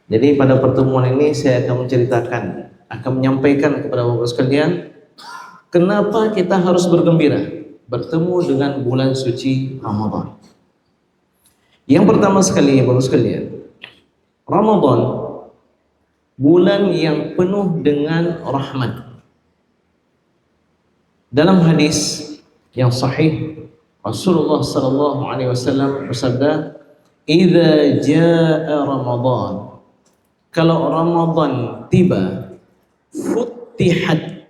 Jadi pada pertemuan ini saya akan menceritakan, akan menyampaikan kepada Bapak sekalian, kenapa kita harus bergembira bertemu dengan bulan suci Ramadan. Yang pertama sekali Bapak sekalian, Ramadan bulan yang penuh dengan rahmat. Dalam hadis yang sahih Rasulullah sallallahu alaihi wasallam bersabda, "Idza jaa Ramadan," kalau Ramadan tiba, "Futtihat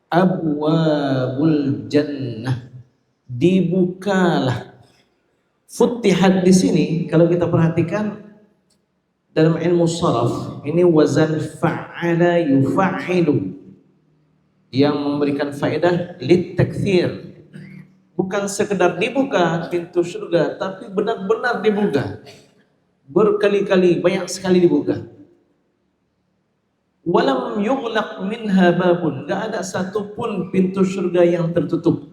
abwabul jannah," dibukalah. Futtihat di sini kalau kita perhatikan dalam ilmu sharaf ini wazan fa'ala yufa'ilu yang memberikan faedah lit takthir. Bukan sekedar dibuka pintu surga, tapi benar-benar dibuka. Berkali-kali, banyak sekali dibuka. Walam yughlaq minha babun, enggak ada satupun pintu surga yang tertutup.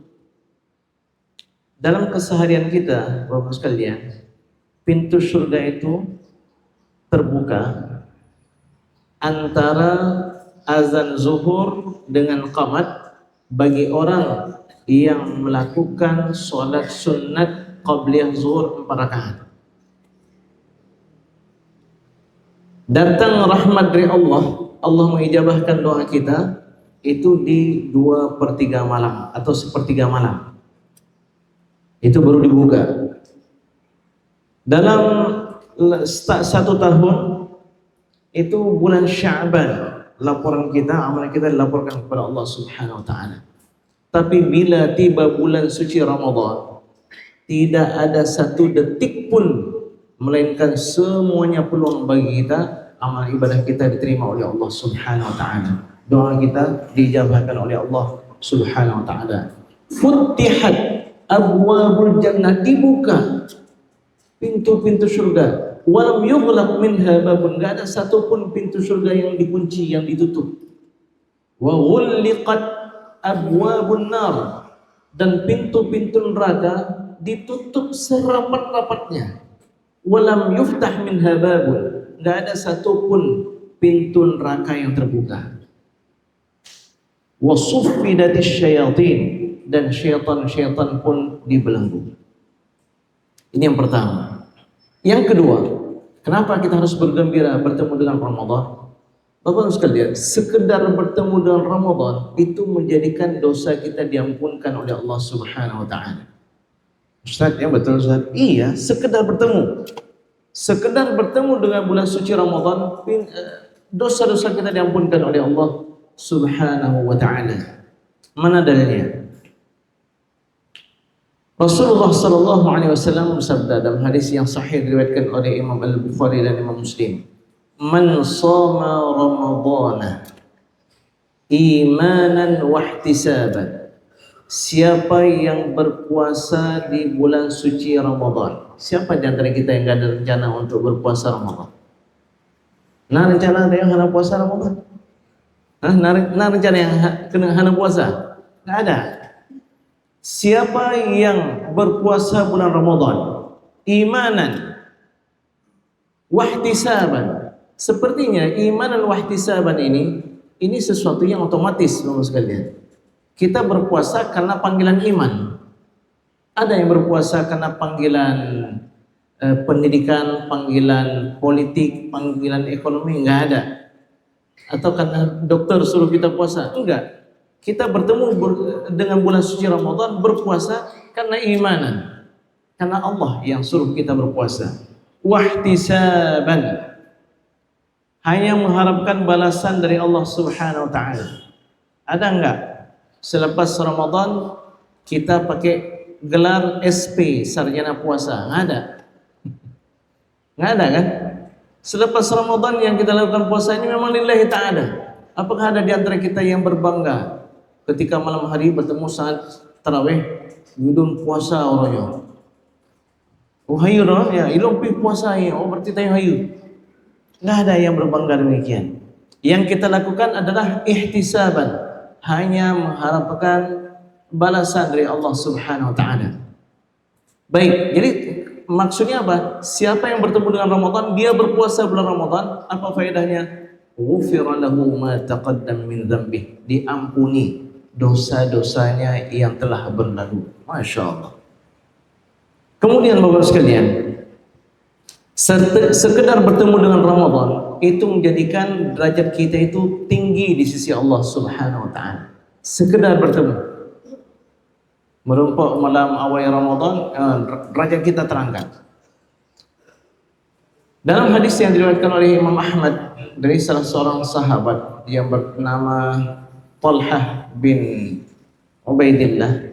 Dalam keseharian kita, Bapak sekalian, pintu surga itu terbuka antara azan zuhur dengan qamat bagi orang yang melakukan sholat sunnat qabliyah zuhur 4 rakaat. Datang rahmat dari Allah, Allah mengijabahkan doa kita itu di 2/3 malam atau 1/3 malam. Itu baru dibuka. Dalam 1 tahun itu bulan Sya'ban, laporan kita, amalan kita dilaporkan kepada Allah Subhanahu wa taala. Tapi bila tiba bulan suci Ramadan, tidak ada satu detik pun melainkan semuanya peluang bagi kita, amal ibadah kita diterima oleh Allah Subhanahu wa taala. Doa kita dijabahkan oleh Allah Subhanahu wa taala. Futtihat abwabul jannah, dibuka pintu-pintu surga. Walam yughlaq minha babun, enggak ada satupun pintu surga yang dikunci, yang ditutup. Wa ghulliqat abwabun nar, dan pintu-pintu neraka ditutup serapat-rapatnya. Walam yuftah minha babun, enggak ada satupun pintu neraka yang terbuka. Wa suffidatisy syayatin, dan syaitan-syaitan pun dibelenggu. Ini yang pertama. Yang kedua, kenapa kita harus bergembira bertemu dengan Ramadan? Bapak sekalian, sekedar bertemu dengan Ramadan itu menjadikan dosa kita diampunkan oleh Allah Subhanahu wa taala. Ustaz, ya betul Ustaz. Iya, sekedar bertemu. Sekedar bertemu dengan bulan suci Ramadan, dosa-dosa kita diampunkan oleh Allah Subhanahu wa taala. Mana dalilnya? Rasulullah sallallahu alaihi wasallam bersabda dalam hadis yang sahih diriwayatkan oleh Imam Al-Bukhari dan Imam Muslim, "Man shoma Ramadhana imanan wa ihtisaban." Siapa yang berpuasa di bulan suci Ramadan? Siapa di antara kita yang enggak ada rencana untuk berpuasa Ramadan? Nah, rencana ada yang hana puasa Ramadan? Nah, rencana yang kena hana puasa? Enggak ada. Siapa yang berpuasa bulan Ramadan imanan wahtisaban, sepertinya imanan wahtisaban ini sesuatu yang otomatis Bapak sekalian. Kita berpuasa karena panggilan iman. Ada yang berpuasa karena panggilan pendidikan, panggilan politik, panggilan ekonomi, enggak ada. Atau karena dokter suruh kita puasa, enggak. Kita bertemu dengan bulan suci Ramadan berpuasa karena imanan, karena Allah yang suruh kita berpuasa. Wahtisaban, hanya mengharapkan balasan dari Allah Subhanahu wa taala. Ada enggak selepas Ramadan kita pakai gelar SP sarjana puasa? Enggak ada. Enggak ada kan? Selepas Ramadan yang kita lakukan puasa ini memang lillahi ta'ala. Apakah ada di antara kita yang berbangga ketika malam hari bertemu saat tarawih yudum puasa orangnya? Oh hayu ya, ilong pi puasa ya, oh berarti tayo hayu. Enggak ada yang berbangga demikian. Yang kita lakukan adalah ihtisaban, hanya mengharapkan balasan dari Allah Subhanahu wa taala. Baik, jadi maksudnya apa? Siapa yang bertemu dengan Ramadan, dia berpuasa bulan Ramadan, apa faedahnya? Ghufira lahu ma taqaddam min dzambih. Diampuni dosa-dosanya yang telah berlalu. Masya Allah. Kemudian Bapak sekalian, sekedar bertemu dengan Ramadan itu menjadikan derajat kita itu tinggi di sisi Allah Subhanahu wa taala. Sekedar bertemu, merumpuk malam awal Ramadan, derajat kita terangkat. Dalam hadis yang diriwayatkan oleh Imam Ahmad dari salah seorang sahabat yang bernama Talhah bin Ubaidillah.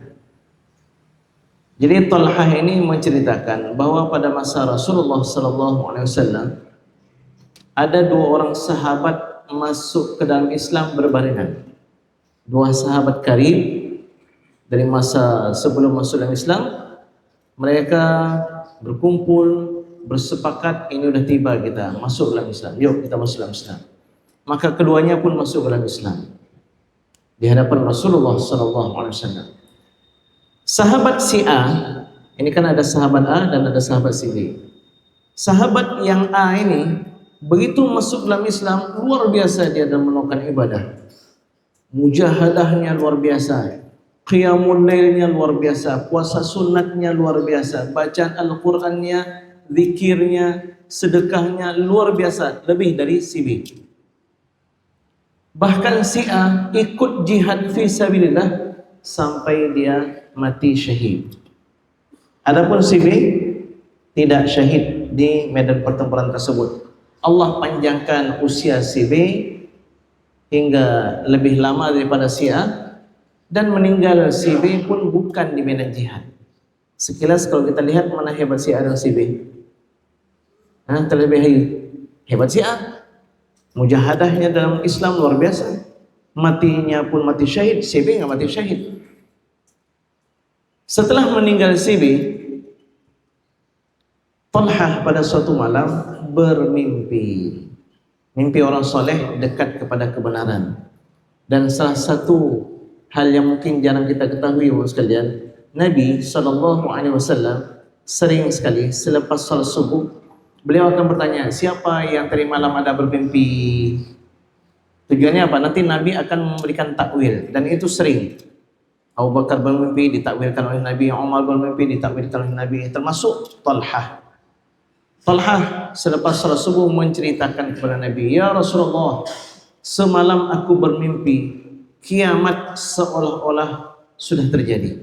Jadi Talhah ini menceritakan bahwa pada masa Rasulullah SAW ada dua orang sahabat masuk ke dalam Islam berbarengan. Dua sahabat karib dari masa sebelum masuk dalam Islam, mereka berkumpul, bersepakat ini udah tiba kita masuk dalam Islam. Yuk kita masuk dalam Islam. Maka keduanya pun masuk dalam Islam di hadapan Rasulullah SAW. Sahabat si A, ini kan ada sahabat A dan ada sahabat si B. Sahabat yang A ini begitu masuk dalam Islam, luar biasa dia dalam melakukan ibadah. Mujahadahnya luar biasa, qiyamul lailnya luar biasa, puasa sunatnya luar biasa, bacaan Al-Qur'annya, zikirnya, sedekahnya luar biasa, lebih dari si B. Bahkan si A ikut jihad fi sabilillah sampai dia mati syahid. Adapun si B tidak syahid di medan pertempuran tersebut. Allah panjangkan usia si B hingga lebih lama daripada si A, dan meninggal si B pun bukan di medan jihad. Sekilas kalau kita lihat mana hebat si A dan si B? Terlebih hebat si A. Mujahadahnya dalam Islam luar biasa. Matinya pun mati syahid, si B nggak mati syahid. Setelah meninggal si B, Talhah pada suatu malam bermimpi. Mimpi orang soleh dekat kepada kebenaran. Dan salah satu hal yang mungkin jarang kita ketahui sekalian, Nabi SAW sering sekali selepas salat subuh, beliau akan bertanya, siapa yang tadi malam ada bermimpi? Tujuannya apa? Nanti Nabi akan memberikan takwil, dan itu sering. Abu Bakar bermimpi ditakwilkan oleh Nabi, Umar bermimpi ditakwilkan oleh Nabi, termasuk Talhah. Talhah selepas salat subuh menceritakan kepada Nabi, ya Rasulullah, semalam aku bermimpi kiamat seolah-olah sudah terjadi.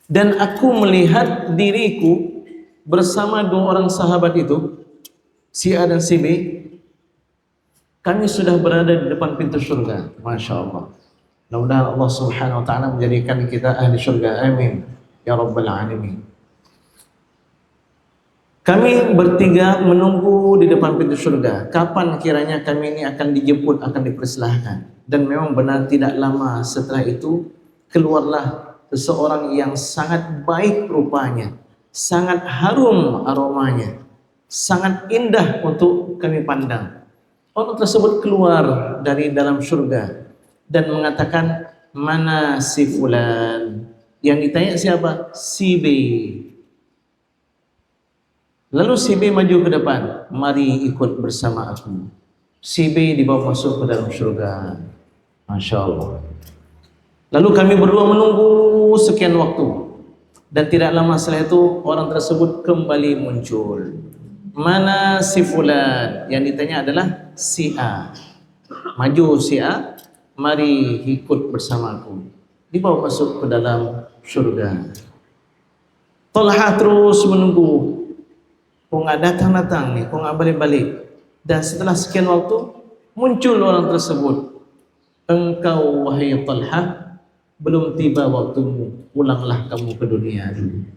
Dan aku melihat diriku bersama dua orang sahabat itu, si A dan si B, kami sudah berada di depan pintu surga. Masya Allah. Mudah-mudahan Allah Subhanahu wa ta'ala menjadikan kita ahli surga. Amin. Ya Rabbal Alamin. Kami bertiga menunggu di depan pintu surga. Kapan kiranya kami ini akan dijemput, akan dipersilahkan. Dan memang benar tidak lama setelah itu, keluarlah seseorang yang sangat baik rupanya, sangat harum aromanya, sangat indah untuk kami pandang. Orang tersebut keluar dari dalam surga dan mengatakan, mana si fulan? Yang ditanya siapa? Si B. Lalu si B maju ke depan, mari ikut bersama aku. Si B dibawa masuk ke dalam surga. Masya Allah. Lalu kami berdua menunggu sekian waktu, dan tidak lama setelah itu orang tersebut kembali muncul. Mana si fulan? Yang ditanya adalah si A. Maju si A, mari ikut bersamaku. Dibawa masuk ke dalam surga. Talhah terus menunggu. Kok nggak datang-datang nih, kok nggak balik-balik. Dan setelah sekian waktu, muncul orang tersebut. Engkau wahai Talhah, belum tiba waktumu, pulanglah kamu ke dunia dulu.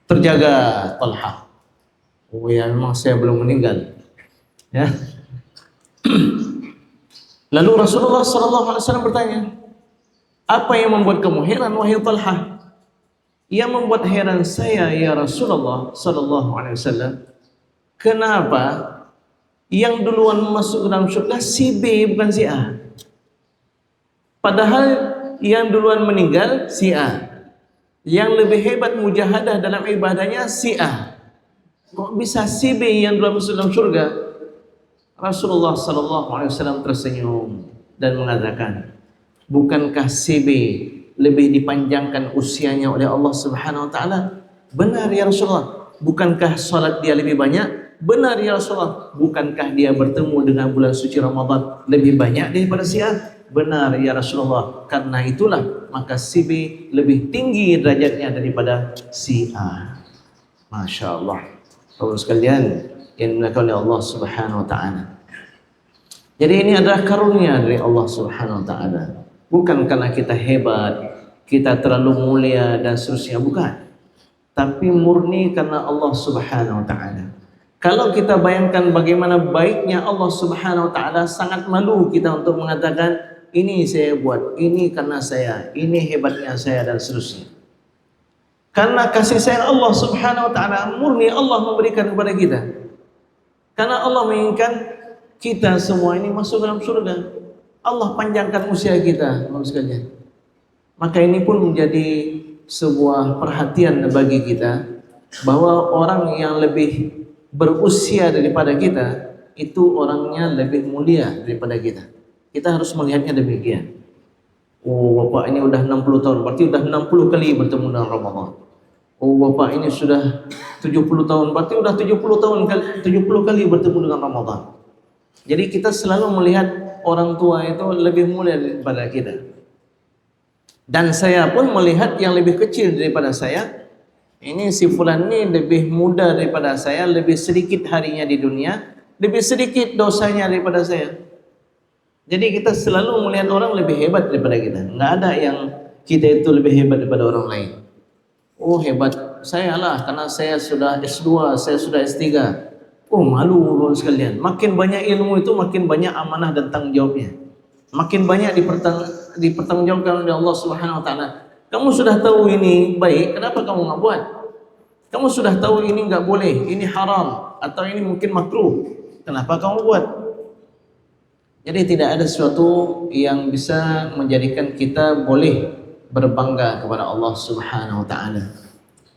Terjaga Talhah. Oh ya, memang saya belum meninggal. Ya. Lalu Rasulullah SAW bertanya, apa yang membuat kamu heran wahai Talhah? Yang membuat heran saya ya Rasulullah SAW, kenapa yang duluan masuk ke dalam surga si B bukan si A? Padahal yang duluan meninggal si A. Yang lebih hebat mujahadah dalam ibadahnya si A. Kok bisa si B yang dalam surga? Rasulullah sallallahu alaihi wasallam tersenyum dan mengatakan, bukankah si B lebih dipanjangkan usianya oleh Allah Subhanahu wa taala? Benar ya Rasulullah. Bukankah salat dia lebih banyak? Benar ya Rasulullah. Bukankah dia bertemu dengan bulan suci Ramadan lebih banyak daripada si A? Benar ya Rasulullah. Karena itulah maka si B lebih tinggi derajatnya daripada si A. Masya Allah. Bapak sekalian yang dimuliakan oleh Allah Subhanahu wa taala. Jadi ini adalah karunia dari Allah Subhanahu wa taala. Bukan karena kita hebat, kita terlalu mulia dan seterusnya, bukan. Tapi murni karena Allah Subhanahu wa taala. Kalau kita bayangkan bagaimana baiknya Allah Subhanahu wa taala, sangat malu kita untuk mengatakan ini saya buat, ini karena saya, ini hebatnya saya dan seterusnya. Karena kasih sayang Allah Subhanahu wa taala murni Allah memberikan kepada kita. Karena Allah menginginkan kita semua ini masuk dalam surga. Allah panjangkan usia kita, Bapak sekalian. Maka ini pun menjadi sebuah perhatian bagi kita bahwa orang yang lebih berusia daripada kita itu orangnya lebih mulia daripada kita. Kita harus melihatnya demikian. Oh, Bapak ini udah 60 tahun, berarti udah 60 kali bertemu dengan Ramadan. Oh, Bapak ini sudah 70 tahun, berarti udah 70 kali bertemu dengan Ramadan. Jadi kita selalu melihat orang tua itu lebih mulia daripada kita. Dan saya pun melihat yang lebih kecil daripada saya. Ini si fulan ini lebih muda daripada saya, lebih sedikit harinya di dunia, lebih sedikit dosanya daripada saya. Jadi kita selalu melihat orang lebih hebat daripada kita. Nggak ada yang kita itu lebih hebat daripada orang lain. Oh hebat saya lah karena saya sudah S2, saya sudah S3. Oh malu sekalian. Makin banyak ilmu itu makin banyak amanah dan tanggung jawabnya. Makin banyak dipertanggungjawabkan oleh Allah Subhanahu wa taala. Kamu sudah tahu ini baik, kenapa kamu nggak buat? Kamu sudah tahu ini nggak boleh, ini haram atau ini mungkin makruh. Kenapa kamu buat? Jadi tidak ada sesuatu yang bisa menjadikan kita boleh berbangga kepada Allah Subhanahu wa taala.